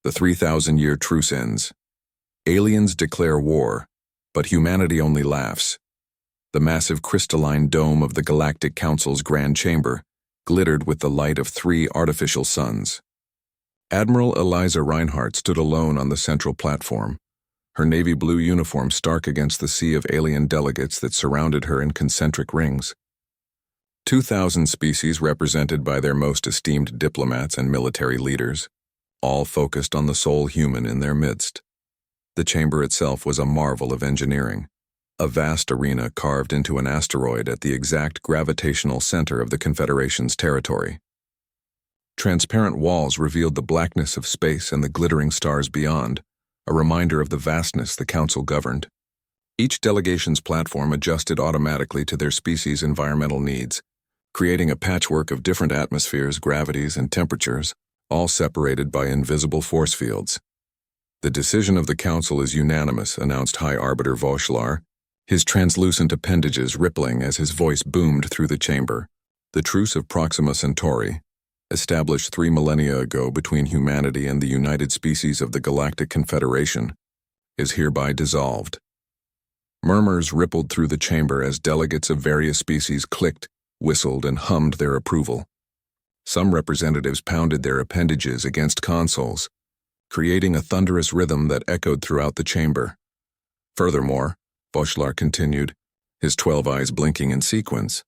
The 3,000-year truce ends. Aliens declare war, but humanity only laughs. The massive crystalline dome of the Galactic Council's Grand Chamber glittered with the light of 3 artificial suns. Admiral Eliza Reinhardt stood alone on the central platform, her navy blue uniform stark against the sea of alien delegates that surrounded her in concentric rings. 2,000 species represented by their most esteemed diplomats and military leaders, all focused on the sole human in their midst. The chamber itself was a marvel of engineering, a vast arena carved into an asteroid at the exact gravitational center of the Confederation's territory. Transparent walls revealed the blackness of space and the glittering stars beyond, a reminder of the vastness the Council governed. Each delegation's platform adjusted automatically to their species' environmental needs, creating a patchwork of different atmospheres, gravities, and temperatures, all separated by invisible force fields. "The decision of the Council is unanimous," announced High Arbiter Voshlar, his translucent appendages rippling as his voice boomed through the chamber. "The Truce of Proxima Centauri, established 3 millennia ago between humanity and the United Species of the Galactic Confederation, is hereby dissolved." Murmurs rippled through the chamber as delegates of various species clicked, whistled, and hummed their approval. Some representatives pounded their appendages against consoles, creating a thunderous rhythm that echoed throughout the chamber. Furthermore, Voshlar continued, his 12 eyes blinking in sequence.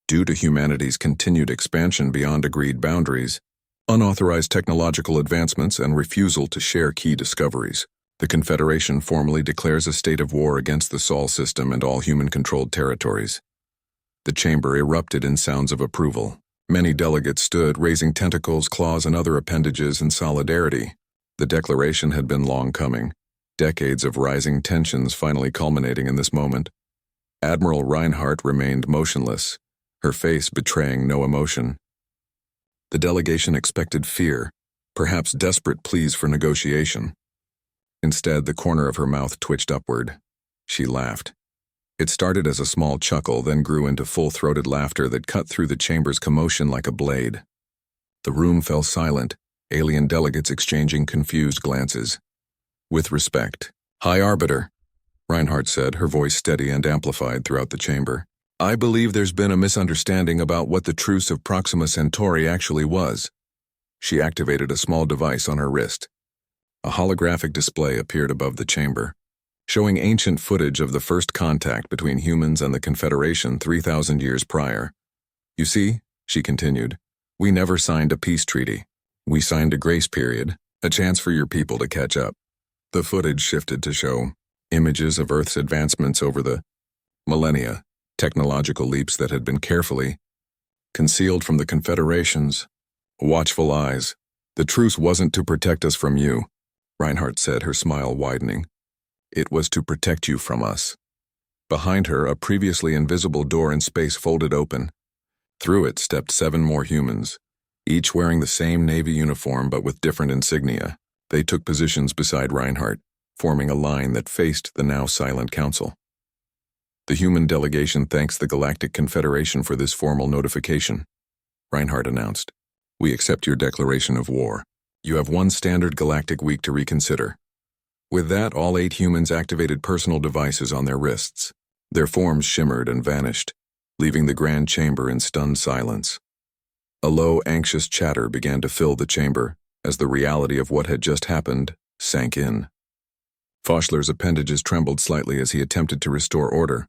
"Due to humanity's continued expansion beyond agreed boundaries, unauthorized technological advancements, and refusal to share key discoveries, the Confederation formally declares a state of war against the Sol system and all human-controlled territories." The chamber erupted in sounds of approval. Many delegates stood, raising tentacles, claws, and other appendages in solidarity. The declaration had been long coming, decades of rising tensions finally culminating in this moment. Admiral Reinhardt remained motionless, her face betraying no emotion. The delegation expected fear, perhaps desperate pleas for negotiation. Instead, the corner of her mouth twitched upward. She laughed. It started as a small chuckle, then grew into full-throated laughter that cut through the chamber's commotion like a blade. The room fell silent, alien delegates exchanging confused glances. "With respect, High Arbiter," Reinhardt said, her voice steady and amplified throughout the chamber. "I believe there's been a misunderstanding about what the Truce of Proxima Centauri actually was." She activated a small device on her wrist. A holographic display appeared above the chamber, showing ancient footage of the first contact between humans and the Confederation 3,000 years prior. "You see," she continued, "we never signed a peace treaty. We signed a grace period, a chance for your people to catch up." The footage shifted to show images of Earth's advancements over the millennia, technological leaps that had been carefully concealed from the Confederation's watchful eyes. "The truce wasn't to protect us from you," Reinhardt said, her smile widening. "It was to protect you from us." Behind her, a previously invisible door in space folded open. Through it stepped 7 more humans, each wearing the same Navy uniform but with different insignia. They took positions beside Reinhardt, forming a line that faced the now silent Council. "The human delegation thanks the Galactic Confederation for this formal notification," Reinhardt announced. "We accept your declaration of war. You have 1 standard galactic week to reconsider." With that, all 8 humans activated personal devices on their wrists. Their forms shimmered and vanished, leaving the grand chamber in stunned silence. A low, anxious chatter began to fill the chamber as the reality of what had just happened sank in. Voshlar's appendages trembled slightly as he attempted to restore order.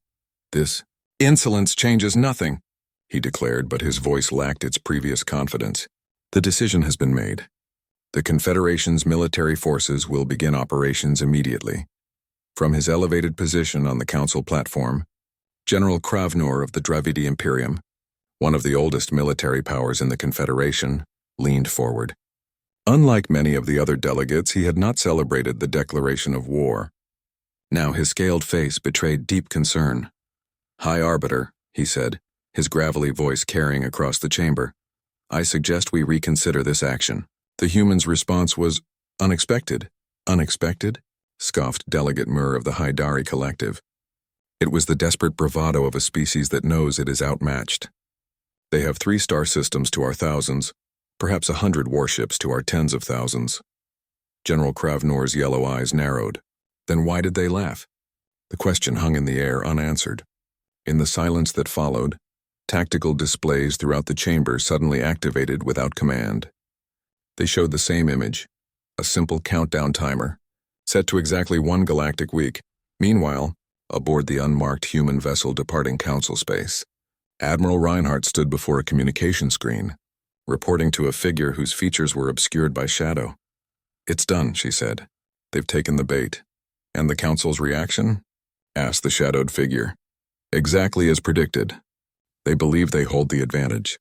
"This insolence changes nothing," he declared, but his voice lacked its previous confidence. "The decision has been made. The Confederation's military forces will begin operations immediately." From his elevated position on the Council platform, General Kravnor of the Dravidi Imperium, one of the oldest military powers in the Confederation, leaned forward. Unlike many of the other delegates, he had not celebrated the declaration of war. Now his scaled face betrayed deep concern. "High Arbiter," he said, his gravelly voice carrying across the chamber, "I suggest we reconsider this action." The human's response was unexpected. "Unexpected?" scoffed Delegate Mur of the Haidari Collective. It was the desperate bravado of a species that knows it is outmatched. "They have 3 star systems to our thousands, perhaps 100 warships to our tens of thousands. General Kravnor's yellow eyes narrowed. Then why did they laugh? The question hung in the air unanswered. In the silence that followed, tactical displays throughout the chamber suddenly activated without command. They showed the same image, a simple countdown timer, set to exactly 1 galactic week. Meanwhile, aboard the unmarked human vessel departing Council space, Admiral Reinhardt stood before a communication screen, reporting to a figure whose features were obscured by shadow. "It's done," she said. "They've taken the bait." "And the Council's reaction?" asked the shadowed figure. "Exactly as predicted. They believe they hold the advantage.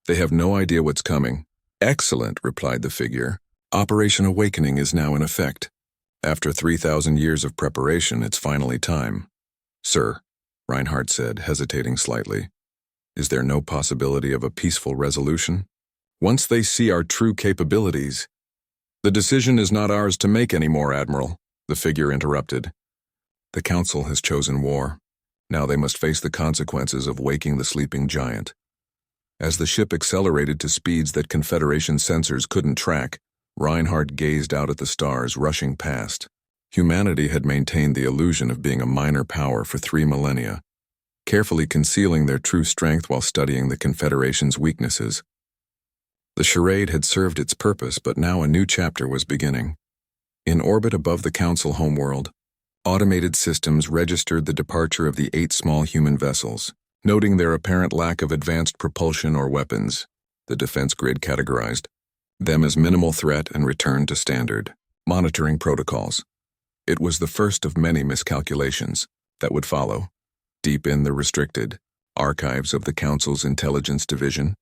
They have no idea what's coming." "Excellent," replied the figure. "Operation Awakening is now in effect. After 3,000 years of preparation, it's finally time." "Sir," Reinhardt said, hesitating slightly, "is there no possibility of a peaceful resolution? Once they see our true capabilities—" "The decision is not ours to make anymore, Admiral," the figure interrupted. "The Council has chosen war. Now they must face the consequences of waking the sleeping giant." As the ship accelerated to speeds that Confederation sensors couldn't track, Reinhardt gazed out at the stars rushing past. Humanity had maintained the illusion of being a minor power for 3 millennia, carefully concealing their true strength while studying the Confederation's weaknesses. The charade had served its purpose, but now a new chapter was beginning. In orbit above the Council homeworld, automated systems registered the departure of the 8 small human vessels. Noting their apparent lack of advanced propulsion or weapons, the defense grid categorized them as minimal threat and returned to standard monitoring protocols. It was the first of many miscalculations that would follow. Deep in the restricted archives of the Council's Intelligence Division,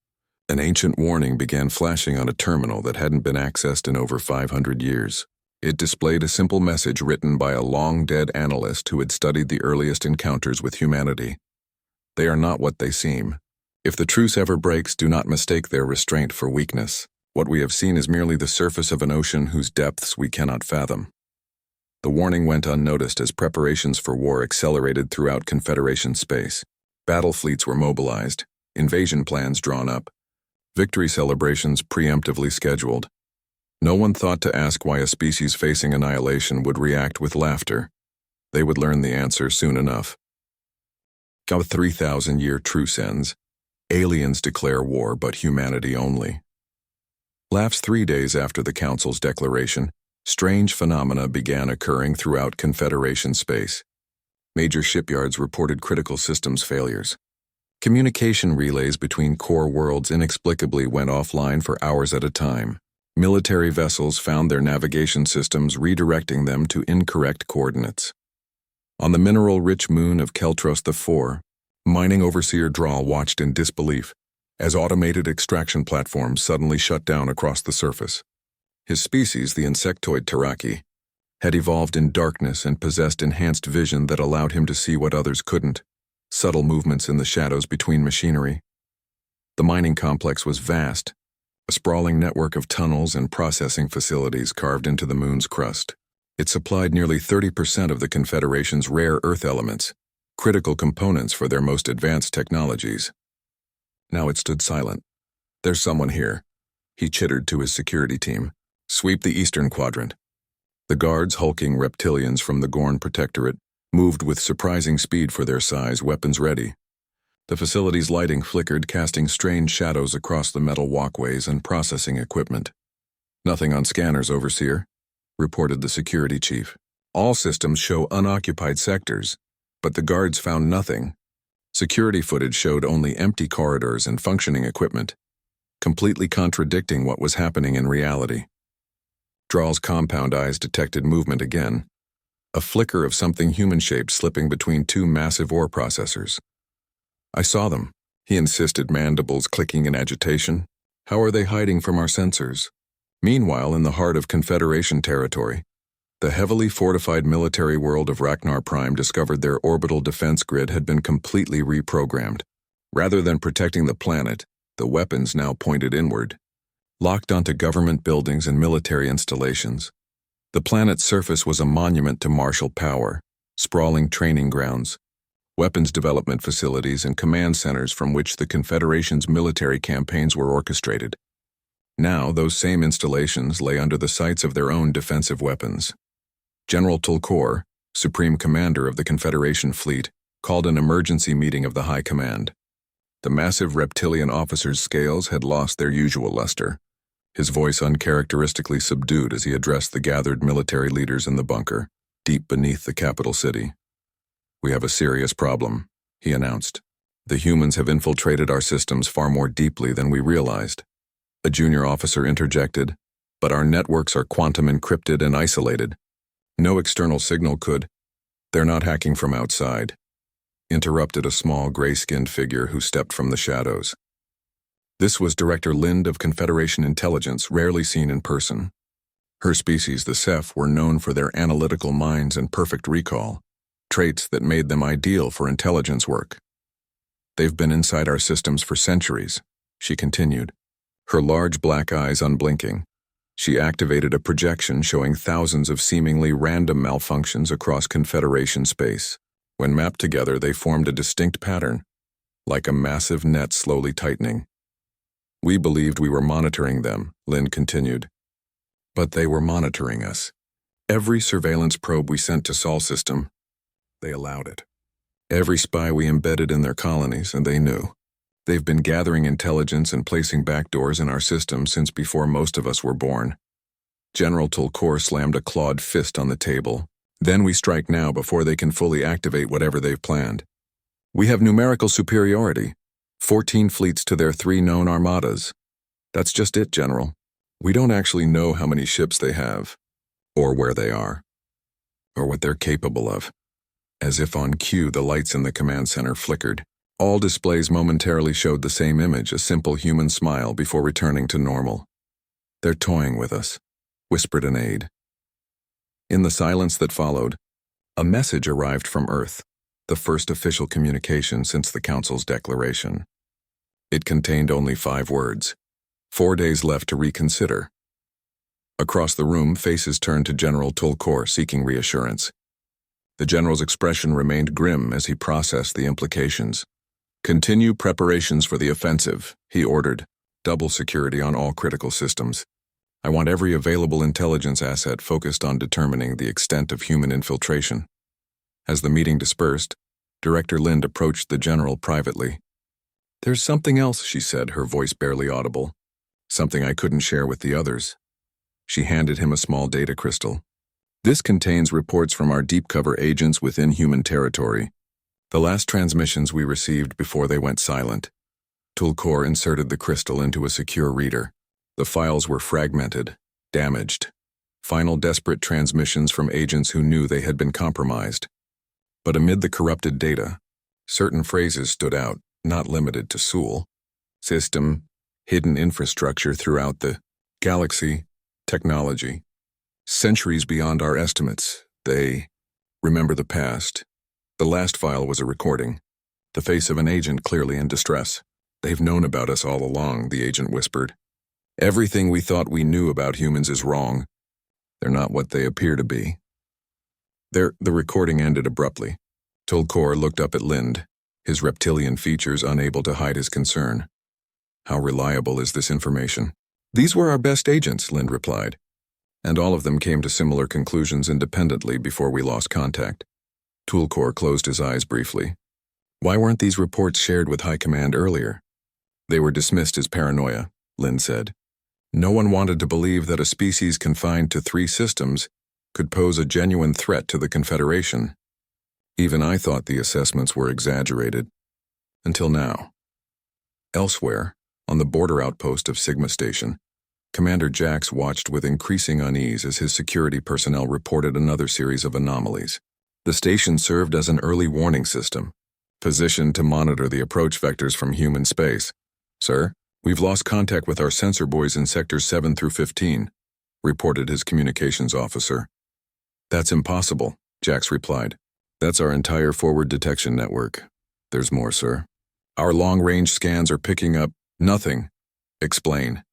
an ancient warning began flashing on a terminal that hadn't been accessed in over 500 years. It displayed a simple message written by a long-dead analyst who had studied the earliest encounters with humanity. "They are not what they seem. If the truce ever breaks, do not mistake their restraint for weakness. What we have seen is merely the surface of an ocean whose depths we cannot fathom." The warning went unnoticed as preparations for war accelerated throughout Confederation space. Battle fleets were mobilized, invasion plans drawn up, victory celebrations preemptively scheduled. No one thought to ask why a species facing annihilation would react with laughter. They would learn the answer soon enough. A 3,000-year truce ends. Aliens declare war, but humanity only. Laughs 3 days after the Council's declaration, strange phenomena began occurring throughout Confederation space. Major shipyards reported critical systems failures. Communication relays between core worlds inexplicably went offline for hours at a time. Military vessels found their navigation systems redirecting them to incorrect coordinates. On the mineral-rich moon of Keltros IV, mining overseer Drahl watched in disbelief as automated extraction platforms suddenly shut down across the surface. His species, the insectoid Taraki, had evolved in darkness and possessed enhanced vision that allowed him to see what others couldn't, subtle movements in the shadows between machinery. The mining complex was vast, a sprawling network of tunnels and processing facilities carved into the moon's crust. It supplied nearly 30% of the Confederation's rare earth elements, critical components for their most advanced technologies. Now it stood silent. "There's someone here," he chittered to his security team. "Sweep the eastern quadrant." The guards, hulking reptilians from the Gorn Protectorate, moved with surprising speed for their size, weapons ready. The facility's lighting flickered, casting strange shadows across the metal walkways and processing equipment. "Nothing on scanners, Overseer," reported the security chief. "All systems show unoccupied sectors, but the guards found nothing. Security footage showed only empty corridors and functioning equipment, completely contradicting what was happening in reality." Drahl's compound eyes detected movement again, a flicker of something human-shaped slipping between 2 massive ore processors. "I saw them," he insisted, mandibles clicking in agitation. "How are they hiding from our sensors?" Meanwhile, in the heart of Confederation territory, the heavily fortified military world of Ragnar Prime discovered their orbital defense grid had been completely reprogrammed. Rather than protecting the planet, the weapons now pointed inward, locked onto government buildings and military installations. The planet's surface was a monument to martial power, sprawling training grounds, weapons development facilities, and command centers from which the Confederation's military campaigns were orchestrated. Now, those same installations lay under the sights of their own defensive weapons. General Tulkor, Supreme Commander of the Confederation Fleet, called an emergency meeting of the High Command. The massive reptilian officer's scales had lost their usual luster, his voice uncharacteristically subdued as he addressed the gathered military leaders in the bunker, deep beneath the capital city. "We have a serious problem," he announced. "The humans have infiltrated our systems far more deeply than we realized." A junior officer interjected, "But our networks are quantum encrypted and isolated. No external signal could—" "They're not hacking from outside," interrupted a small gray-skinned figure who stepped from the shadows. This was Director Lind of Confederation Intelligence, rarely seen in person. Her species, the Ceph, were known for their analytical minds and perfect recall, traits that made them ideal for intelligence work. "They've been inside our systems for centuries," she continued, her large black eyes unblinking. She activated a projection showing thousands of seemingly random malfunctions across Confederation space. When mapped together, they formed a distinct pattern, like a massive net slowly tightening. "We believed we were monitoring them," Lind continued. "But they were monitoring us. Every surveillance probe we sent to Sol system, they allowed it. Every spy we embedded in their colonies, and they knew. They've been gathering intelligence and placing backdoors in our system since before most of us were born." General Tulkor slammed a clawed fist on the table. "Then we strike now before they can fully activate whatever they've planned. We have numerical superiority, 14 fleets to their 3 known armadas. That's just it, General. We don't actually know how many ships they have, or where they are, or what they're capable of." As if on cue, the lights in the command center flickered. All displays momentarily showed the same image, a simple human smile before returning to normal. "They're toying with us," whispered an aide. In the silence that followed, a message arrived from Earth, the first official communication since the Council's declaration. It contained only 5 words. 4 days left to reconsider. Across the room, faces turned to General Tulkor, seeking reassurance. The general's expression remained grim as he processed the implications. "Continue preparations for the offensive," he ordered. "Double security on all critical systems. I want every available intelligence asset focused on determining the extent of human infiltration." As the meeting dispersed, Director Lind approached the general privately. "There's something else," she said, her voice barely audible. "Something I couldn't share with the others." She handed him a small data crystal. "This contains reports from our deep cover agents within human territory. The last transmissions we received before they went silent." Tulkor inserted the crystal into a secure reader. The files were fragmented, damaged. Final desperate transmissions from agents who knew they had been compromised. But amid the corrupted data, certain phrases stood out, not limited to Sul. System, hidden infrastructure throughout the galaxy, technology. Centuries beyond our estimates, they remember the past. The last file was a recording, the face of an agent clearly in distress. "They've known about us all along," the agent whispered. "Everything we thought we knew about humans is wrong. They're not what they appear to be." The recording ended abruptly. Tulkor looked up at Lind, his reptilian features unable to hide his concern. "How reliable is this information?" "These were our best agents," Lind replied. "And all of them came to similar conclusions independently before we lost contact." Tulkor closed his eyes briefly. "Why weren't these reports shared with High Command earlier?" "They were dismissed as paranoia," Lind said. "No one wanted to believe that a species confined to 3 systems could pose a genuine threat to the Confederation. Even I thought the assessments were exaggerated. Until now." Elsewhere, on the border outpost of Sigma Station, Commander Jax watched with increasing unease as his security personnel reported another series of anomalies. The station served as an early warning system, positioned to monitor the approach vectors from human space. "Sir, we've lost contact with our sensor buoys in sectors 7 through 15, reported his communications officer. "That's impossible," Jax replied. "That's our entire forward detection network. There's more, sir. Our long-range scans are picking up nothing." "Explain."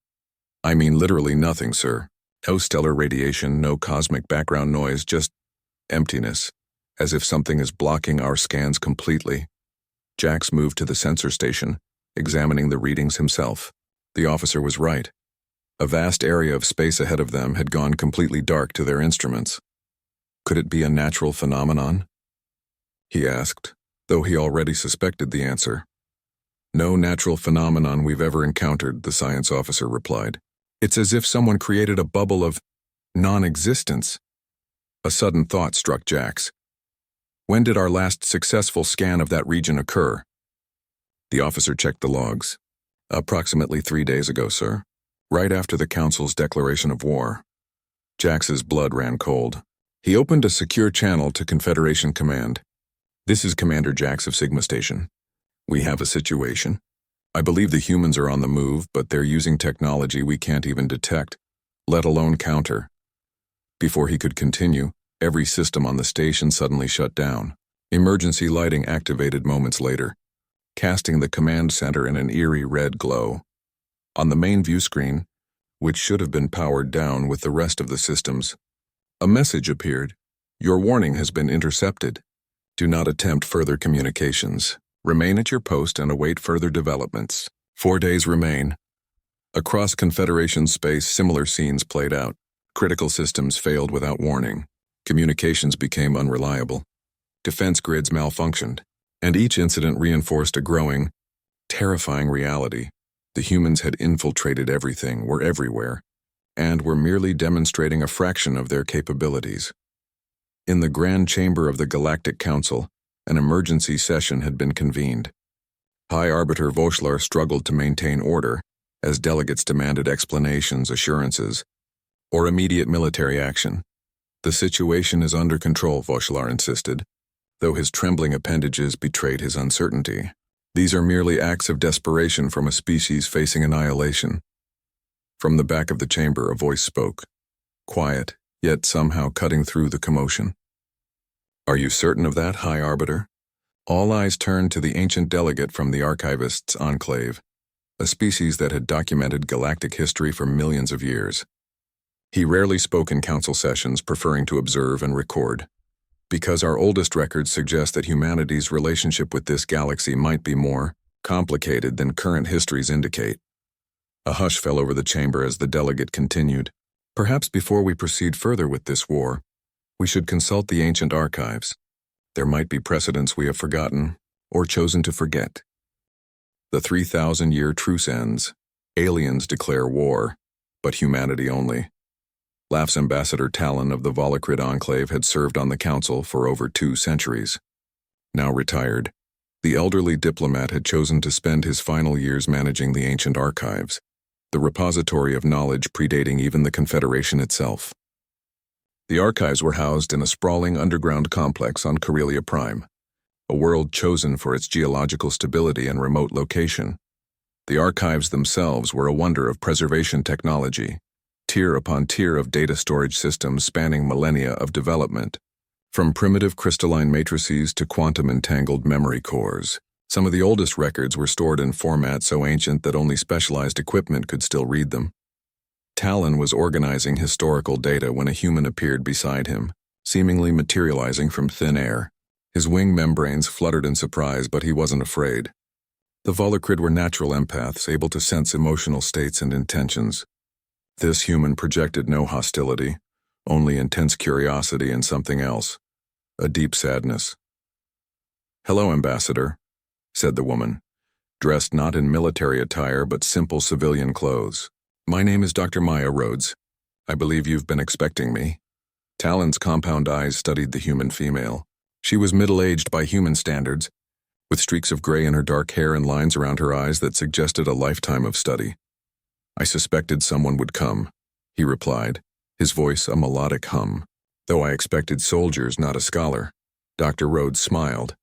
"I mean literally nothing, sir. No stellar radiation, no cosmic background noise, just emptiness, as if something is blocking our scans completely." Jax moved to the sensor station, examining the readings himself. The officer was right. A vast area of space ahead of them had gone completely dark to their instruments. Could it be a natural phenomenon? He asked, though he already suspected the answer. No natural phenomenon we've ever encountered, the science officer replied. It's as if someone created a bubble of non-existence. A sudden thought struck Jax. When did our last successful scan of that region occur? The officer checked the logs. Approximately 3 days ago, sir. Right after the Council's declaration of war. Jax's blood ran cold. He opened a secure channel to Confederation Command. This is Commander Jax of Sigma Station. We have a situation. I believe the humans are on the move, but they're using technology we can't even detect, let alone counter. Before he could continue, every system on the station suddenly shut down. Emergency lighting activated moments later, casting the command center in an eerie red glow. On the main view screen, which should have been powered down with the rest of the systems, a message appeared. Your warning has been intercepted. Do not attempt further communications. Remain at your post and await further developments. 4 days remain. Across Confederation space, similar scenes played out. Critical systems failed without warning. Communications became unreliable. Defense grids malfunctioned. And each incident reinforced a growing, terrifying reality. The humans had infiltrated everything, were everywhere, and were merely demonstrating a fraction of their capabilities. In the Grand Chamber of the Galactic Council, an emergency session had been convened. High Arbiter Voshlar struggled to maintain order as delegates demanded explanations, assurances, or immediate military action. The situation is under control, Voshlar insisted, though his trembling appendages betrayed his uncertainty. These are merely acts of desperation from a species facing annihilation. From the back of the chamber, a voice spoke, quiet, yet somehow cutting through the commotion. Are you certain of that, High Arbiter? All eyes turned to the ancient delegate from the Archivist's Enclave, a species that had documented galactic history for millions of years. He rarely spoke in council sessions, preferring to observe and record, because our oldest records suggest that humanity's relationship with this galaxy might be more complicated than current histories indicate. A hush fell over the chamber as the delegate continued. Perhaps before we proceed further with this war, we should consult the ancient archives. There might be precedents we have forgotten or chosen to forget. The 3,000-year truce ends. Aliens declare war, but humanity only. Laugh's ambassador Talon of the Volocrid Enclave had served on the council for over 2 centuries. Now retired, the elderly diplomat had chosen to spend his final years managing the ancient archives, the repository of knowledge predating even the Confederation itself. The archives were housed in a sprawling underground complex on Corellia Prime, a world chosen for its geological stability and remote location. The archives themselves were a wonder of preservation technology, tier upon tier of data storage systems spanning millennia of development, from primitive crystalline matrices to quantum-entangled memory cores. Some of the oldest records were stored in formats so ancient that only specialized equipment could still read them. Talon was organizing historical data when a human appeared beside him, seemingly materializing from thin air. His wing membranes fluttered in surprise, but he wasn't afraid. The Volocrid were natural empaths, able to sense emotional states and intentions. This human projected no hostility, only intense curiosity and something else, a deep sadness. "Hello, Ambassador," said the woman, dressed not in military attire but simple civilian clothes. "My name is Dr. Maya Rhodes. I believe you've been expecting me." Talon's compound eyes studied the human female. She was middle-aged by human standards, with streaks of gray in her dark hair and lines around her eyes that suggested a lifetime of study. "I suspected someone would come," he replied, his voice a melodic hum. "Though I expected soldiers, not a scholar." Dr. Rhodes smiled.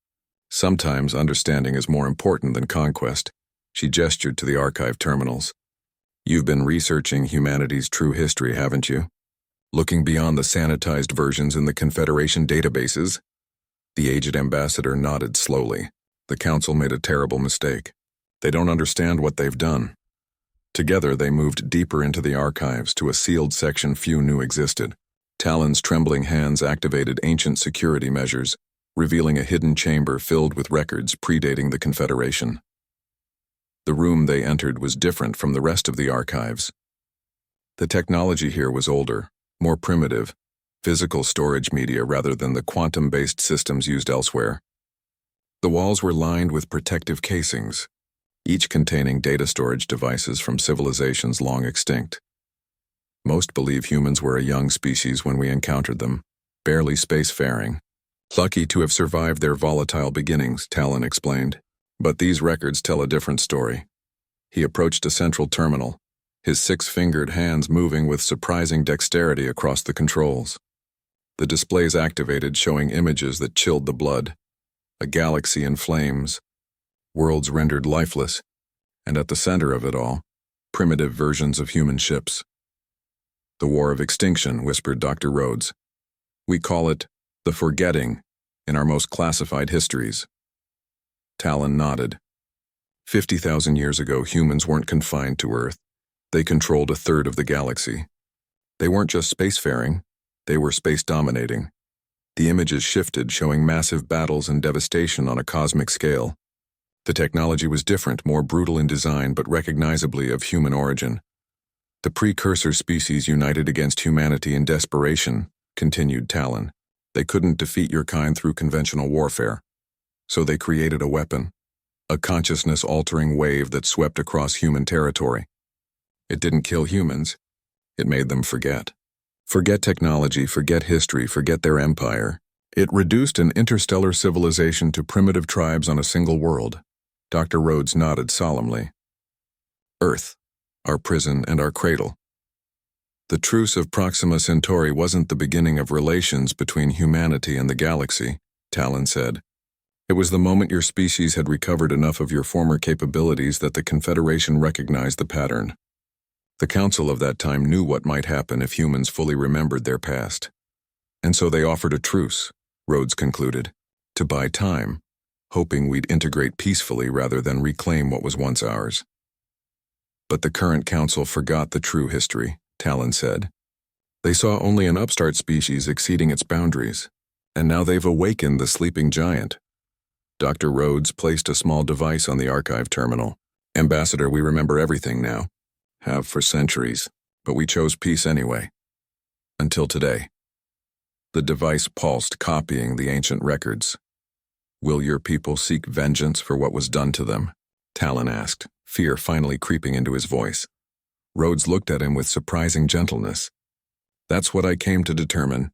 "Sometimes understanding is more important than conquest." She gestured to the archive terminals. "You've been researching humanity's true history, haven't you? Looking beyond the sanitized versions in the Confederation databases?" The aged ambassador nodded slowly. The council made a terrible mistake. They don't understand what they've done. Together they moved deeper into the archives to a sealed section few knew existed. Talon's trembling hands activated ancient security measures, revealing a hidden chamber filled with records predating the Confederation. The room they entered was different from the rest of the archives. The technology here was older, more primitive, physical storage media rather than the quantum-based systems used elsewhere. The walls were lined with protective casings, each containing data storage devices from civilizations long extinct. Most believe humans were a young species when we encountered them, barely spacefaring. Lucky to have survived their volatile beginnings, Talon explained. But these records tell a different story. He approached a central terminal, his six-fingered hands moving with surprising dexterity across the controls. The displays activated, showing images that chilled the blood. A galaxy in flames, worlds rendered lifeless, and at the center of it all, primitive versions of human ships. The War of Extinction, whispered Dr. Rhodes. We call it the forgetting in our most classified histories. Talon nodded. 50,000 years ago, humans weren't confined to Earth. They controlled a third of the galaxy. They weren't just spacefaring, they were space-dominating. The images shifted, showing massive battles and devastation on a cosmic scale. The technology was different, more brutal in design, but recognizably of human origin. The precursor species united against humanity in desperation, continued Talon. They couldn't defeat your kind through conventional warfare. So they created a weapon, a consciousness-altering wave that swept across human territory. It didn't kill humans, it made them forget. Forget technology, forget history, forget their empire. It reduced an interstellar civilization to primitive tribes on a single world. Dr. Rhodes nodded solemnly. Earth, our prison and our cradle. The truce of Proxima Centauri wasn't the beginning of relations between humanity and the galaxy, Talon said. It was the moment your species had recovered enough of your former capabilities that the Confederation recognized the pattern. The Council of that time knew what might happen if humans fully remembered their past. And so they offered a truce, Rhodes concluded, to buy time, hoping we'd integrate peacefully rather than reclaim what was once ours. But the current Council forgot the true history, Talon said. They saw only an upstart species exceeding its boundaries, and now they've awakened the sleeping giant. Dr. Rhodes placed a small device on the archive terminal. Ambassador, we remember everything now. Have for centuries, but we chose peace anyway. Until today. The device pulsed, copying the ancient records. Will your people seek vengeance for what was done to them? Talon asked, fear finally creeping into his voice. Rhodes looked at him with surprising gentleness. That's what I came to determine.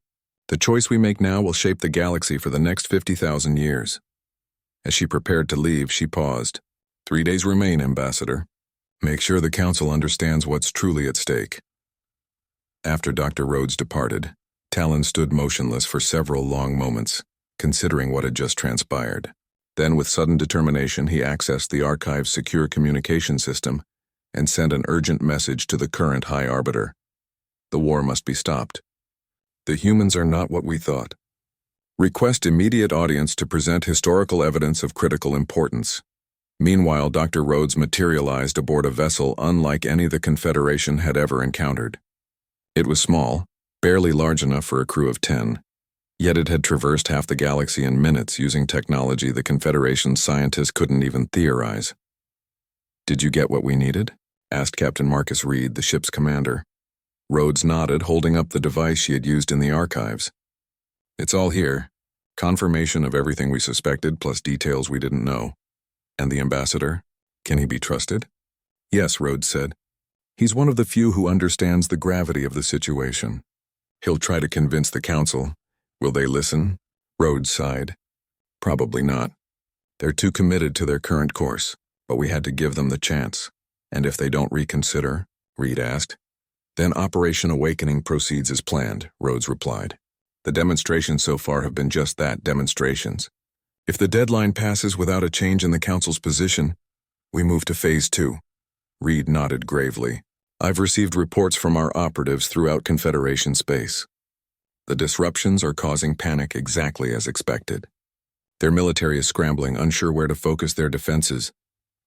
The choice we make now will shape the galaxy for the next 50,000 years. As she prepared to leave, she paused. 3 days remain, Ambassador. Make sure the Council understands what's truly at stake. After Dr. Rhodes departed, Talon stood motionless for several long moments, considering what had just transpired. Then, with sudden determination, he accessed the archive's secure communication system and sent an urgent message to the current High Arbiter. The war must be stopped. The humans are not what we thought. Request immediate audience to present historical evidence of critical importance. Meanwhile, Dr. Rhodes materialized aboard a vessel unlike any the Confederation had ever encountered. It was small, barely large enough for a crew of 10, yet it had traversed half the galaxy in minutes using technology the Confederation's scientists couldn't even theorize. Did you get what we needed? Asked Captain Marcus Reed, the ship's commander. Rhodes nodded, holding up the device she had used in the archives. It's all here. Confirmation of everything we suspected, plus details we didn't know. And the ambassador? Can he be trusted? Yes, Rhodes said. He's one of the few who understands the gravity of the situation. He'll try to convince the Council. Will they listen? Rhodes sighed. Probably not. They're too committed to their current course, but we had to give them the chance. And if they don't reconsider? Reed asked. Then Operation Awakening proceeds as planned, Rhodes replied. The demonstrations so far have been just that, demonstrations. If the deadline passes without a change in the Council's position, we move to Phase 2. Reed nodded gravely. I've received reports from our operatives throughout Confederation space. The disruptions are causing panic exactly as expected. Their military is scrambling, unsure where to focus their defenses.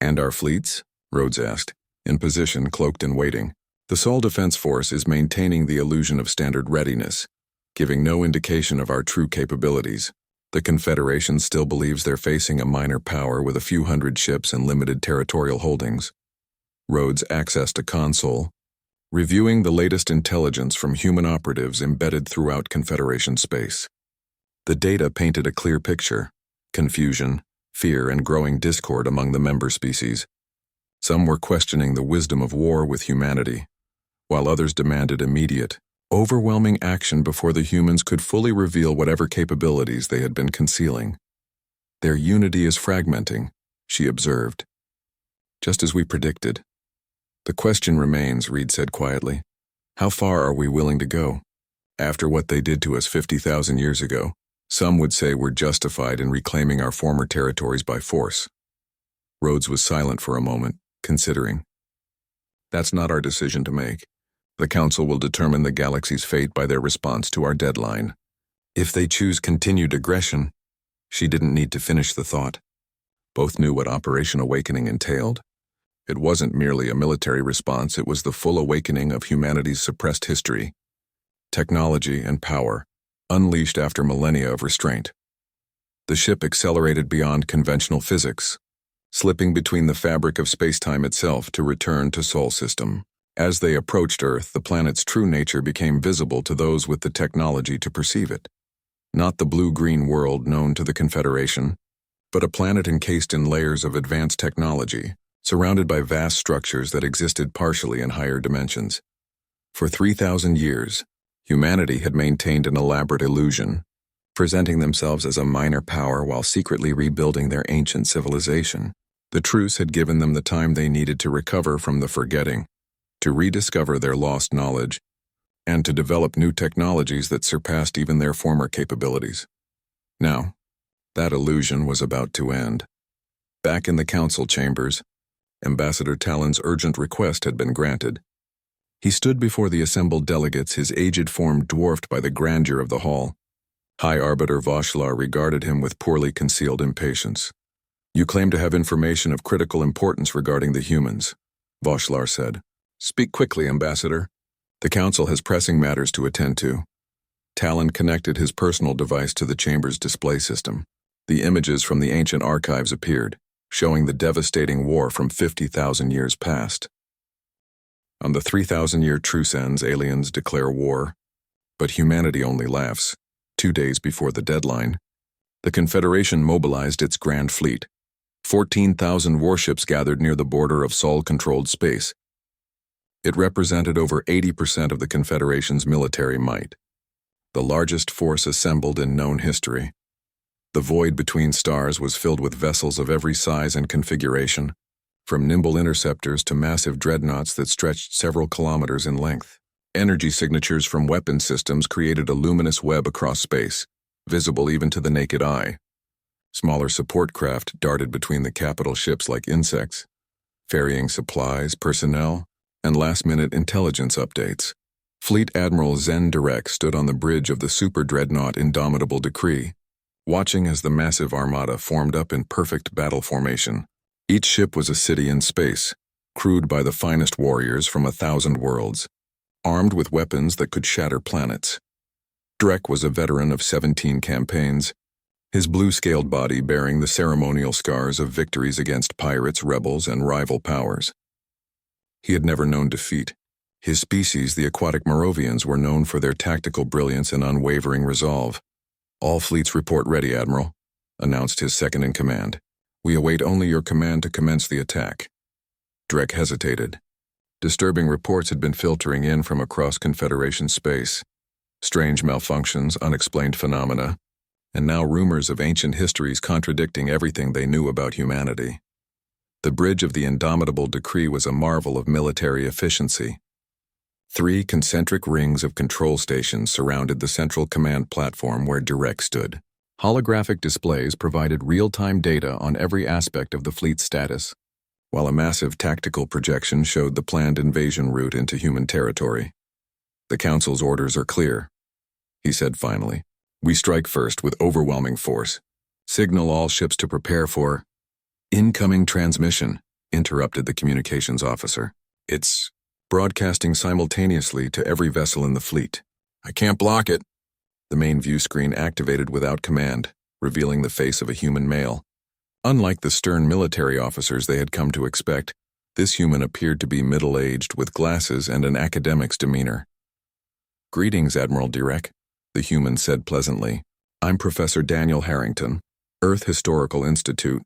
And our fleets? Rhodes asked, in position, cloaked and waiting. The Sol Defense Force is maintaining the illusion of standard readiness, giving no indication of our true capabilities. The Confederation still believes they're facing a minor power with a few hundred ships and limited territorial holdings. Rhodes accessed a console, reviewing the latest intelligence from human operatives embedded throughout Confederation space. The data painted a clear picture: confusion, fear, and growing discord among the member species. Some were questioning the wisdom of war with humanity, while others demanded immediate, overwhelming action before the humans could fully reveal whatever capabilities they had been concealing. "Their unity is fragmenting," she observed. "Just as we predicted." "The question remains," Reed said quietly. "How far are we willing to go? After what they did to us 50,000 years ago, some would say we're justified in reclaiming our former territories by force." Rhodes was silent for a moment, considering. "That's not our decision to make. The Council will determine the galaxy's fate by their response to our deadline. If they choose continued aggression..." She didn't need to finish the thought. Both knew what Operation Awakening entailed. It wasn't merely a military response, it was the full awakening of humanity's suppressed history. Technology and power, unleashed after millennia of restraint. The ship accelerated beyond conventional physics, slipping between the fabric of space-time itself to return to Sol System. As they approached Earth, the planet's true nature became visible to those with the technology to perceive it. Not the blue-green world known to the Confederation, but a planet encased in layers of advanced technology, surrounded by vast structures that existed partially in higher dimensions. For 3,000 years, humanity had maintained an elaborate illusion, presenting themselves as a minor power while secretly rebuilding their ancient civilization. The Truce had given them the time they needed to recover from the forgetting, to rediscover their lost knowledge, and to develop new technologies that surpassed even their former capabilities. Now, that illusion was about to end. Back in the council chambers, Ambassador Talon's urgent request had been granted. He stood before the assembled delegates, his aged form dwarfed by the grandeur of the hall. High Arbiter Voshlar regarded him with poorly concealed impatience. "You claim to have information of critical importance regarding the humans," Voshlar said. "Speak quickly, Ambassador. The Council has pressing matters to attend to." Talon connected his personal device to the chamber's display system. The images from the ancient archives appeared, showing the devastating war from 50,000 years past. On the 3,000-year truce ends, aliens declare war, but humanity only laughs. 2 days before the deadline, the Confederation mobilized its Grand Fleet. 14,000 warships gathered near the border of Sol-controlled space. It represented over 80% of the Confederation's military might, the largest force assembled in known history. The void between stars was filled with vessels of every size and configuration, from nimble interceptors to massive dreadnoughts that stretched several kilometers in length. Energy signatures from weapon systems created a luminous web across space, visible even to the naked eye. Smaller support craft darted between the capital ships like insects, ferrying supplies, personnel, and last-minute intelligence updates. Fleet Admiral Zen Direct stood on the bridge of the super dreadnought Indomitable Decree, watching as the massive armada formed up in perfect battle formation. Each ship was a city in space, crewed by the finest warriors from 1,000 worlds, armed with weapons that could shatter planets. Drek was a veteran of 17 campaigns, his blue-scaled body bearing the ceremonial scars of victories against pirates, rebels, and rival powers. He had never known defeat. His species, the aquatic Moravians, were known for their tactical brilliance and unwavering resolve. "All fleets report ready, Admiral," announced his second-in-command. "We await only your command to commence the attack." Drek hesitated. Disturbing reports had been filtering in from across Confederation space. Strange malfunctions, unexplained phenomena, and now rumors of ancient histories contradicting everything they knew about humanity. The bridge of the Indomitable Decree was a marvel of military efficiency. 3 concentric rings of control stations surrounded the central command platform where Direct stood. Holographic displays provided real-time data on every aspect of the fleet's status, while a massive tactical projection showed the planned invasion route into human territory. "The Council's orders are clear," he said finally. "We strike first with overwhelming force. Signal all ships to prepare for..." "Incoming transmission," interrupted the communications officer. "It's broadcasting simultaneously to every vessel in the fleet." "I can't block it." The main view screen activated without command, revealing the face of a human male. Unlike the stern military officers they had come to expect, This human appeared to be middle-aged with glasses and an academic's demeanor. "Greetings, Admiral Dirac," the human said pleasantly. "I'm Professor Daniel Harrington, Earth Historical Institute.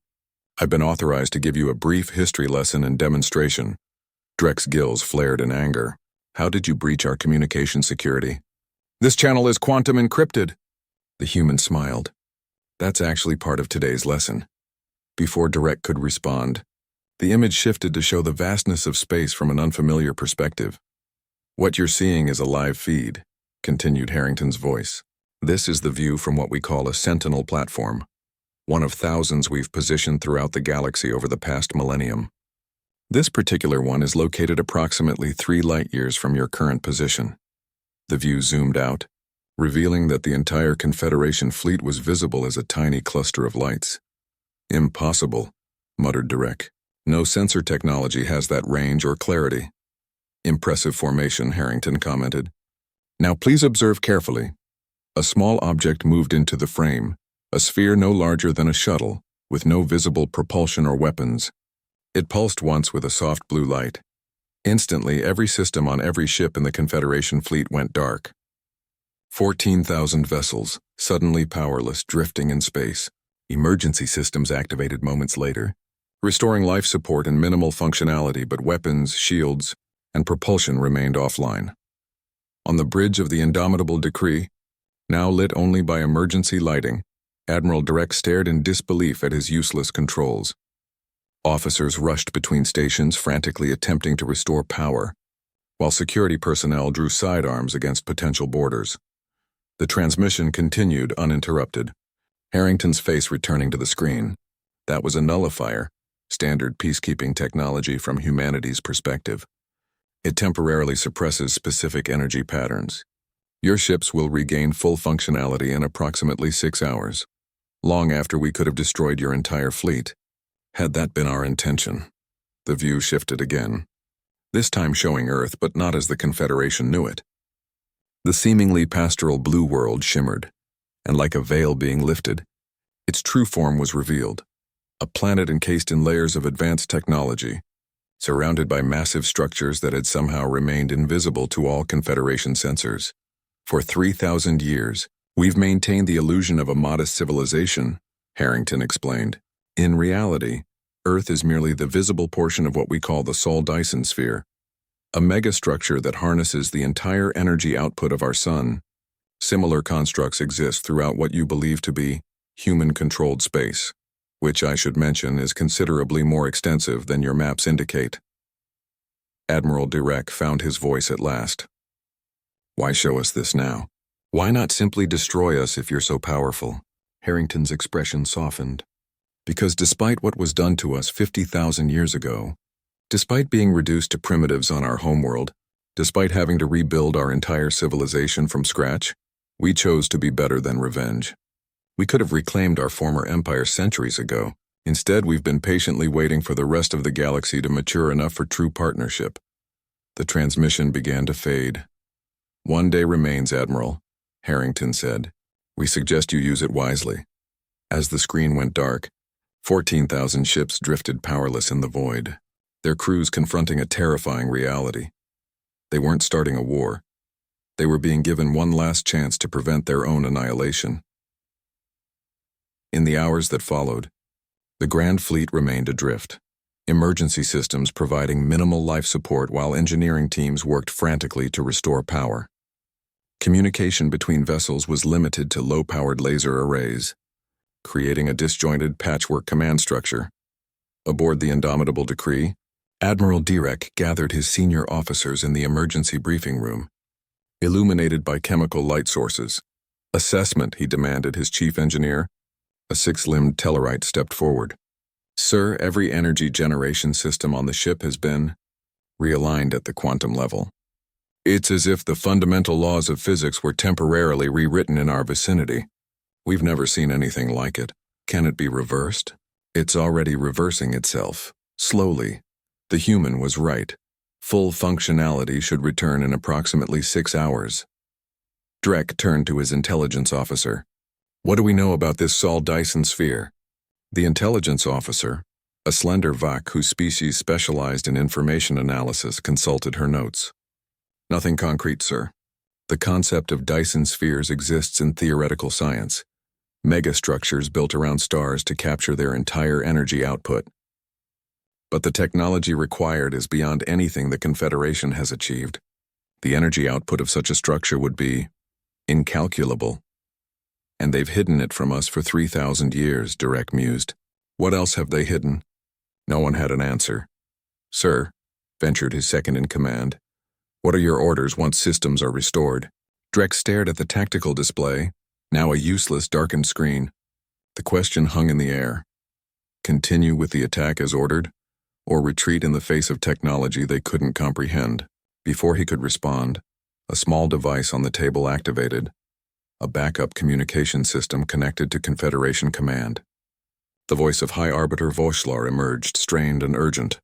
I've been authorized to give you a brief history lesson and demonstration." Drek's gills flared in anger. "How did you breach our communication security?" "This channel is quantum encrypted." The human smiled. "That's actually part of today's lesson." Before Direct could respond, the image shifted to show the vastness of space from an unfamiliar perspective. "What you're seeing is a live feed," continued Harrington's voice. "This is the view from what we call a Sentinel platform, one of thousands we've positioned throughout the galaxy over the past millennium. This particular one is located approximately 3 light-years from your current position." The view zoomed out, revealing that the entire Confederation fleet was visible as a tiny cluster of lights. "Impossible," muttered Direct. "No sensor technology has that range or clarity." "Impressive formation," Harrington commented. "Now please observe carefully." A small object moved into the frame, a sphere no larger than a shuttle, with no visible propulsion or weapons. It pulsed once with a soft blue light. Instantly, every system on every ship in the Confederation fleet went dark. 14,000 vessels, suddenly powerless, drifting in space. Emergency systems activated moments later, restoring life support and minimal functionality, but weapons, shields, and propulsion remained offline. On the bridge of the Indomitable Decree, now lit only by emergency lighting, Admiral Direct stared in disbelief at his useless controls. Officers rushed between stations, frantically attempting to restore power, while security personnel drew sidearms against potential boarders. The transmission continued uninterrupted, Harrington's face returning to the screen. That was a nullifier, standard peacekeeping technology from humanity's perspective. It temporarily suppresses specific energy patterns. Your ships will regain full functionality in approximately 6 hours, long after we could have destroyed your entire fleet, had that been our intention. The view shifted again, this time showing Earth, but not as the Confederation knew it. The seemingly pastoral blue world shimmered, and like a veil being lifted, its true form was revealed. A planet encased in layers of advanced technology, surrounded by massive structures that had somehow remained invisible to all Confederation sensors. "For 3,000 years, we've maintained the illusion of a modest civilization," Harrington explained. "In reality, Earth is merely the visible portion of what we call the Sol Dyson sphere, a megastructure that harnesses the entire energy output of our sun. Similar constructs exist throughout what you believe to be human-controlled space, which I should mention is considerably more extensive than your maps indicate." Admiral Dirac found his voice at last. "Why show us this now? Why not simply destroy us if you're so powerful?" Harrington's expression softened. "Because despite what was done to us 50,000 years ago, despite being reduced to primitives on our homeworld, despite having to rebuild our entire civilization from scratch, we chose to be better than revenge. We could have reclaimed our former empire centuries ago. Instead, we've been patiently waiting for the rest of the galaxy to mature enough for true partnership." The transmission began to fade. "One day remains, Admiral," Harrington said. "We suggest you use it wisely." As the screen went dark, 14,000 ships drifted powerless in the void, their crews confronting a terrifying reality. They weren't starting a war. They were being given one last chance to prevent their own annihilation. In the hours that followed, the Grand Fleet remained adrift, emergency systems providing minimal life support while engineering teams worked frantically to restore power. Communication between vessels was limited to low-powered laser arrays, creating a disjointed patchwork command structure. Aboard the Indomitable Decree, Admiral Dirac gathered his senior officers in the emergency briefing room, illuminated by chemical light sources. "Assessment," he demanded his chief engineer. A 6-limbed Tellarite stepped forward. "Sir, every energy generation system on the ship has been realigned at the quantum level. It's as if the fundamental laws of physics were temporarily rewritten in our vicinity. We've never seen anything like it. Can it be reversed?" "It's already reversing itself, slowly." The human was right. Full functionality should return in approximately 6 hours. Drek turned to his intelligence officer. "What do we know about this Sol Dyson sphere?" The intelligence officer, A slender Vak whose species specialized in information analysis consulted her notes. Nothing concrete, sir. The concept of Dyson spheres exists in theoretical science. Megastructures built around stars to capture their entire energy output. But the technology required is beyond anything the Confederation has achieved. The energy output of such a structure would be incalculable. And they've hidden it from us for 3,000 years, Direk mused. What else have they hidden? No one had an answer. Sir, ventured his second-in-command, what are your orders once systems are restored? Drek stared at the tactical display, now a useless darkened screen. The question hung in the air. Continue with the attack as ordered, or retreat in the face of technology they couldn't comprehend? Before he could respond, a small device on the table activated, a backup communication system connected to Confederation Command. The voice of High Arbiter Voshlar emerged, strained and urgent.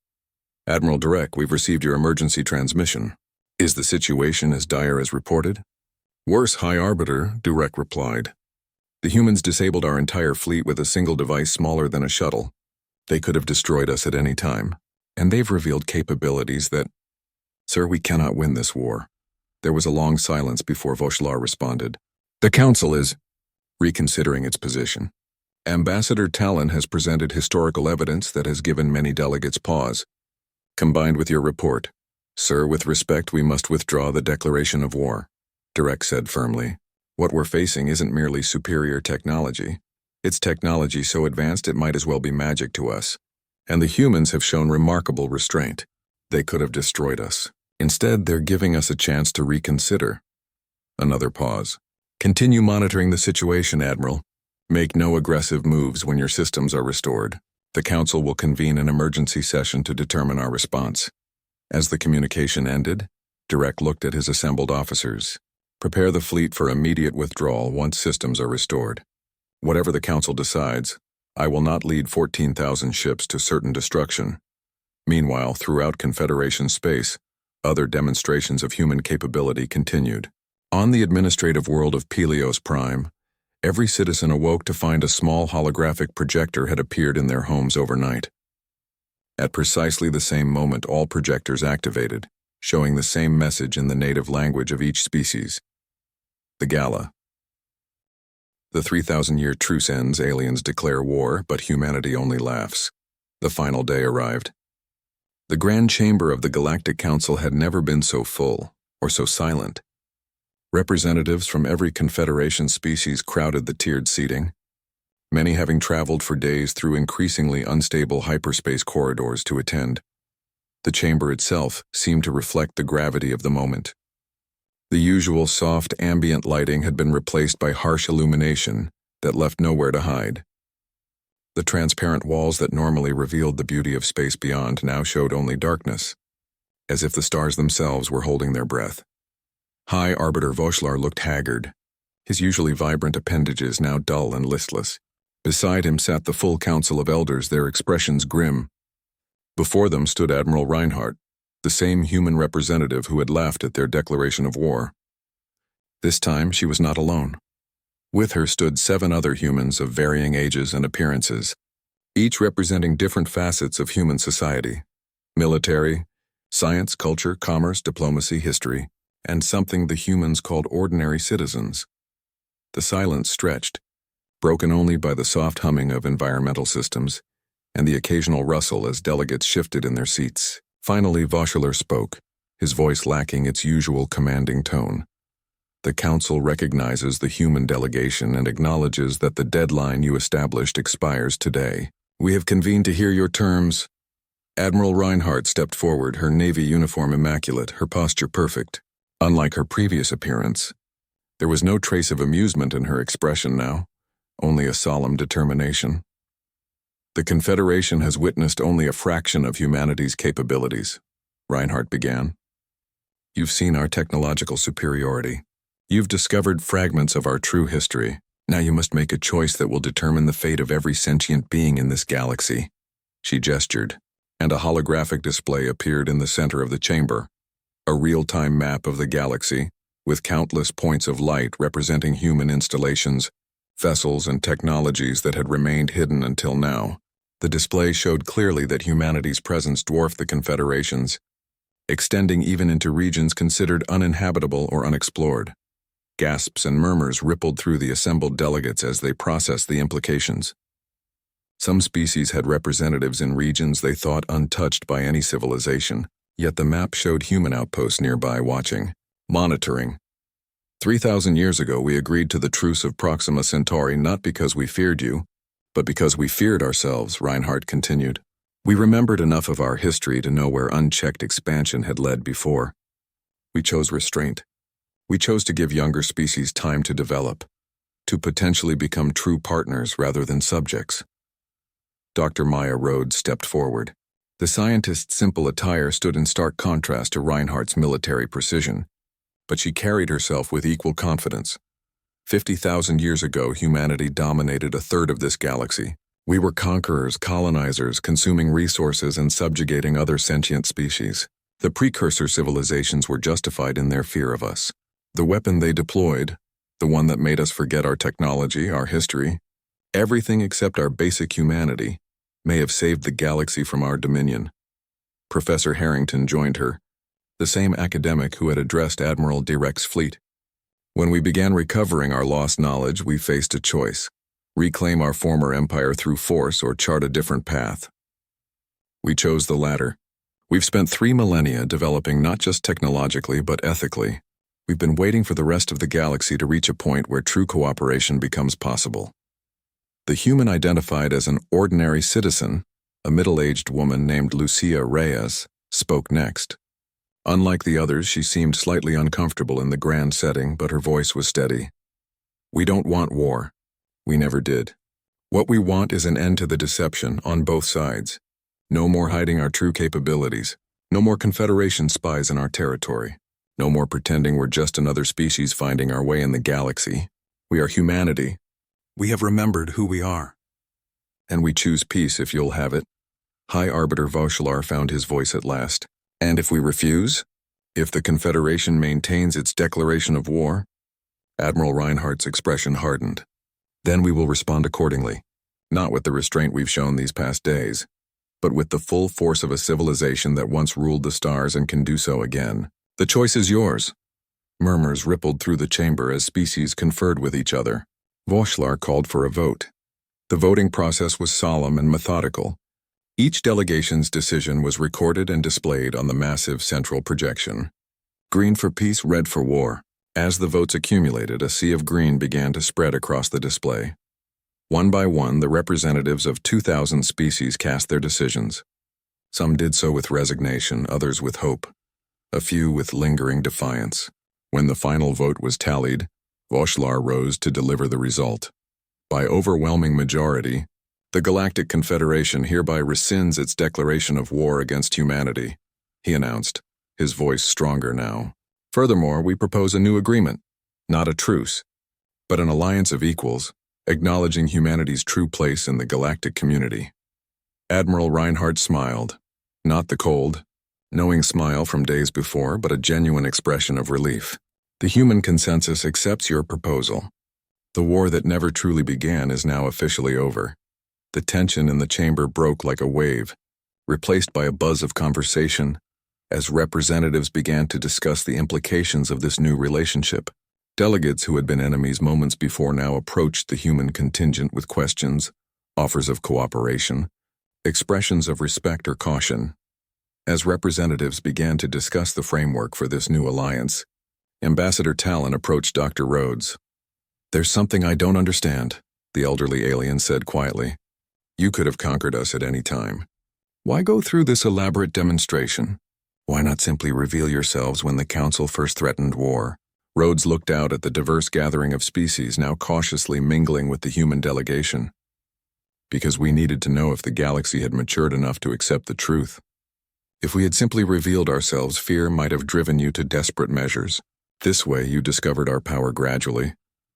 Admiral Direk, we've received your emergency transmission. Is the situation as dire as reported? Worse, High Arbiter, Direk replied. The humans disabled our entire fleet with a single device smaller than a shuttle. They could have destroyed us at any time. And they've revealed capabilities that... Sir, we cannot win this war. There was a long silence before Voshlar responded. The Council is reconsidering its position. Ambassador Talon has presented historical evidence that has given many delegates pause. Combined with your report, sir, with respect, we must withdraw the declaration of war, Direk said firmly. What we're facing isn't merely superior technology. It's technology so advanced it might as well be magic to us. And the humans have shown remarkable restraint. They could have destroyed us. Instead, they're giving us a chance to reconsider. Another pause. Continue monitoring the situation, Admiral. Make no aggressive moves when your systems are restored. The Council will convene an emergency session to determine our response. As the communication ended, Direk looked at his assembled officers. Prepare the fleet for immediate withdrawal once systems are restored. Whatever the Council decides, I will not lead 14,000 ships to certain destruction. Meanwhile, throughout Confederation space, other demonstrations of human capability continued. On the administrative world of Pelios Prime, every citizen awoke to find a small holographic projector had appeared in their homes overnight. At precisely the same moment, all projectors activated, showing the same message in the native language of each species. The Gala. The 3,000-year truce ends, aliens declare war, but humanity only laughs. The final day arrived. The Grand Chamber of the Galactic Council had never been so full, or so silent. Representatives from every Confederation species crowded the tiered seating, many having traveled for days through increasingly unstable hyperspace corridors to attend. The chamber itself seemed to reflect the gravity of the moment. The usual soft ambient lighting had been replaced by harsh illumination that left nowhere to hide. The transparent walls that normally revealed the beauty of space beyond now showed only darkness, as if the stars themselves were holding their breath. High Arbiter Voshlar looked haggard, his usually vibrant appendages now dull and listless. Beside him sat the full council of elders, their expressions grim. Before them stood Admiral Reinhardt, the same human representative who had laughed at their declaration of war. This time she was not alone. With her stood 7 other humans of varying ages and appearances, each representing different facets of human society: military, science, culture, commerce, diplomacy, history, and something the humans called ordinary citizens. The silence stretched, broken only by the soft humming of environmental systems and the occasional rustle as delegates shifted in their seats. Finally, Voshlar spoke, his voice lacking its usual commanding tone. The Council recognizes the human delegation and acknowledges that the deadline you established expires today. We have convened to hear your terms. Admiral Reinhardt stepped forward, her Navy uniform immaculate, her posture perfect. Unlike her previous appearance, there was no trace of amusement in her expression now, only a solemn determination. The Confederation has witnessed only a fraction of humanity's capabilities, Reinhardt began. You've seen our technological superiority. You've discovered fragments of our true history. Now you must make a choice that will determine the fate of every sentient being in this galaxy. She gestured, and a holographic display appeared in the center of the chamber. A real-time map of the galaxy, with countless points of light representing human installations, vessels, and technologies that had remained hidden until now. The display showed clearly that humanity's presence dwarfed the Confederation's, extending even into regions considered uninhabitable or unexplored. Gasps and murmurs rippled through the assembled delegates as they processed the implications. Some species had representatives in regions they thought untouched by any civilization, yet the map showed human outposts nearby watching, monitoring. 3,000 years ago we agreed to the Truce of Proxima Centauri not because we feared you, but because we feared ourselves, Reinhardt continued. We remembered enough of our history to know where unchecked expansion had led before. We chose restraint. We chose to give younger species time to develop, to potentially become true partners rather than subjects. Dr. Maya Rhodes stepped forward. The scientist's simple attire stood in stark contrast to Reinhardt's military precision, but she carried herself with equal confidence. 50,000 years ago, humanity dominated a third of this galaxy. We were conquerors, colonizers, consuming resources and subjugating other sentient species. The precursor civilizations were justified in their fear of us. The weapon they deployed, the one that made us forget our technology, our history, everything except our basic humanity, may have saved the galaxy from our dominion. Professor Harrington joined her, the same academic who had addressed Admiral Direct's fleet. When we began recovering our lost knowledge, we faced a choice: reclaim our former empire through force or chart a different path. We chose the latter. We've spent 3 millennia developing not just technologically but ethically. We've been waiting for the rest of the galaxy to reach a point where true cooperation becomes possible. The human identified as an ordinary citizen, a middle-aged woman named Lucia Reyes, spoke next. Unlike the others, she seemed slightly uncomfortable in the grand setting, but her voice was steady. We don't want war. We never did. What we want is an end to the deception on both sides. No more hiding our true capabilities. No more Confederation spies in our territory. No more pretending we're just another species finding our way in the galaxy. We are humanity. We have remembered who we are. And we choose peace if you'll have it. High Arbiter Vauchelar found his voice at last. And if we refuse? If the Confederation maintains its declaration of war? Admiral Reinhardt's expression hardened. Then we will respond accordingly. Not with the restraint we've shown these past days, but with the full force of a civilization that once ruled the stars and can do so again. The choice is yours. Murmurs rippled through the chamber as species conferred with each other. Vauchelar called for a vote. The voting process was solemn and methodical. Each delegation's decision was recorded and displayed on the massive central projection. Green for peace, red for war. As the votes accumulated, a sea of green began to spread across the display. One by one, the representatives of 2,000 species cast their decisions. Some did so with resignation, others with hope, a few with lingering defiance. When the final vote was tallied, Vauchelar rose to deliver the result. By overwhelming majority, the Galactic Confederation hereby rescinds its declaration of war against humanity, he announced, his voice stronger now. Furthermore, we propose a new agreement, not a truce, but an alliance of equals, acknowledging humanity's true place in the galactic community. Admiral Reinhardt smiled, not the cold, knowing smile from days before, but a genuine expression of relief. The human consensus accepts your proposal. The war that never truly began is now officially over. The tension in the chamber broke like a wave, replaced by a buzz of conversation, as representatives began to discuss the implications of this new relationship. Delegates who had been enemies moments before now approached the human contingent with questions, offers of cooperation, expressions of respect or caution. As representatives began to discuss the framework for this new alliance, Ambassador Talon approached Dr. Rhodes. "There's something I don't understand," the elderly alien said quietly. "You could have conquered us at any time. Why go through this elaborate demonstration? Why not simply reveal yourselves when the Council first threatened war?" Rhodes looked out at the diverse gathering of species now cautiously mingling with the human delegation. "Because we needed to know if the galaxy had matured enough to accept the truth. If we had simply revealed ourselves, fear might have driven you to desperate measures. This way, you discovered our power gradually,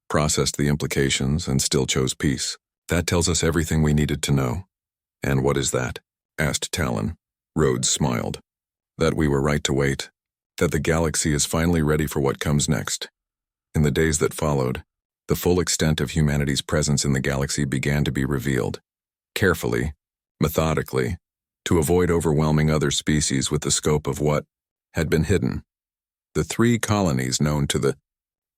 processed the implications, and still chose peace. That tells us everything we needed to know." "And what is that?" asked Talon. Rhodes smiled. "That we were right to wait. That the galaxy is finally ready for what comes next." In the days that followed, the full extent of humanity's presence in the galaxy began to be revealed. Carefully, methodically, to avoid overwhelming other species with the scope of what had been hidden. The 3 colonies known to the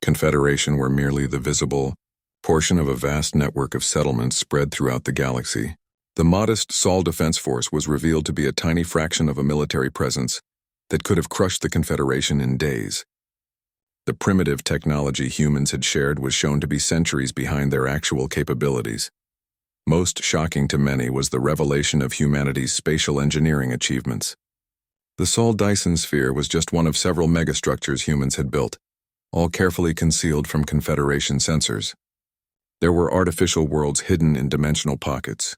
Confederation were merely the visible portion of a vast network of settlements spread throughout the galaxy. The modest Sol Defense Force was revealed to be a tiny fraction of a military presence that could have crushed the Confederation in days. The primitive technology humans had shared was shown to be centuries behind their actual capabilities. Most shocking to many was the revelation of humanity's spatial engineering achievements. The Sol Dyson Sphere was just one of several megastructures humans had built, all carefully concealed from Confederation sensors. There were artificial worlds hidden in dimensional pockets,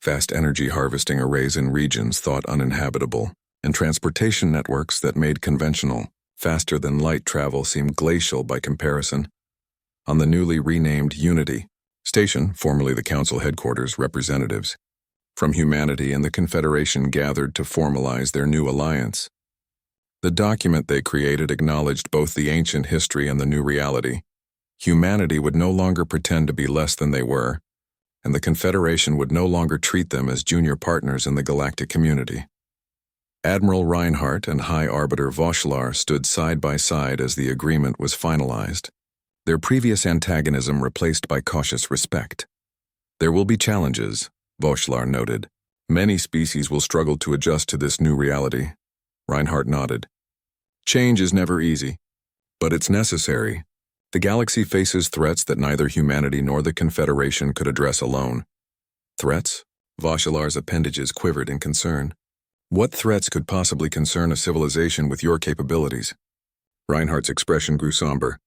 vast energy harvesting arrays in regions thought uninhabitable, and transportation networks that made conventional, faster-than-light travel seem glacial by comparison. On the newly renamed Unity Station, formerly the Council headquarters, representatives from humanity and the Confederation gathered to formalize their new alliance. The document they created acknowledged both the ancient history and the new reality. Humanity would no longer pretend to be less than they were, and the Confederation would no longer treat them as junior partners in the galactic community. Admiral Reinhardt and High Arbiter Voshlar stood side by side as the agreement was finalized, their previous antagonism replaced by cautious respect. There will be challenges, Voshlar noted. Many species will struggle to adjust to this new reality. Reinhardt nodded. Change is never easy, but it's necessary. The galaxy faces threats that neither humanity nor the Confederation could address alone. Threats? Voshlar's appendages quivered in concern. What threats could possibly concern a civilization with your capabilities? Reinhardt's expression grew somber.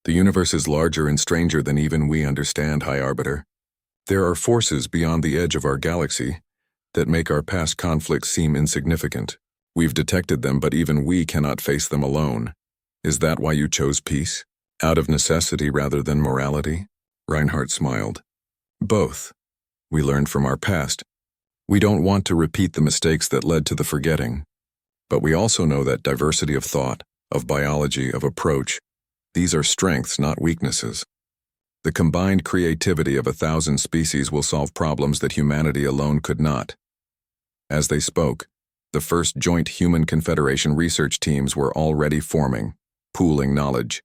The universe is larger and stranger than even we understand, High Arbiter. There are forces beyond the edge of our galaxy that make our past conflicts seem insignificant. We've detected them, but even we cannot face them alone. Is that why you chose peace? Out of necessity rather than morality? Reinhardt smiled. Both. We learned from our past. We don't want to repeat the mistakes that led to the forgetting. But we also know that diversity of thought, of biology, of approach, these are strengths, not weaknesses. The combined creativity of 1,000 species will solve problems that humanity alone could not. As they spoke, the first joint Human Confederation research teams were already forming, pooling knowledge,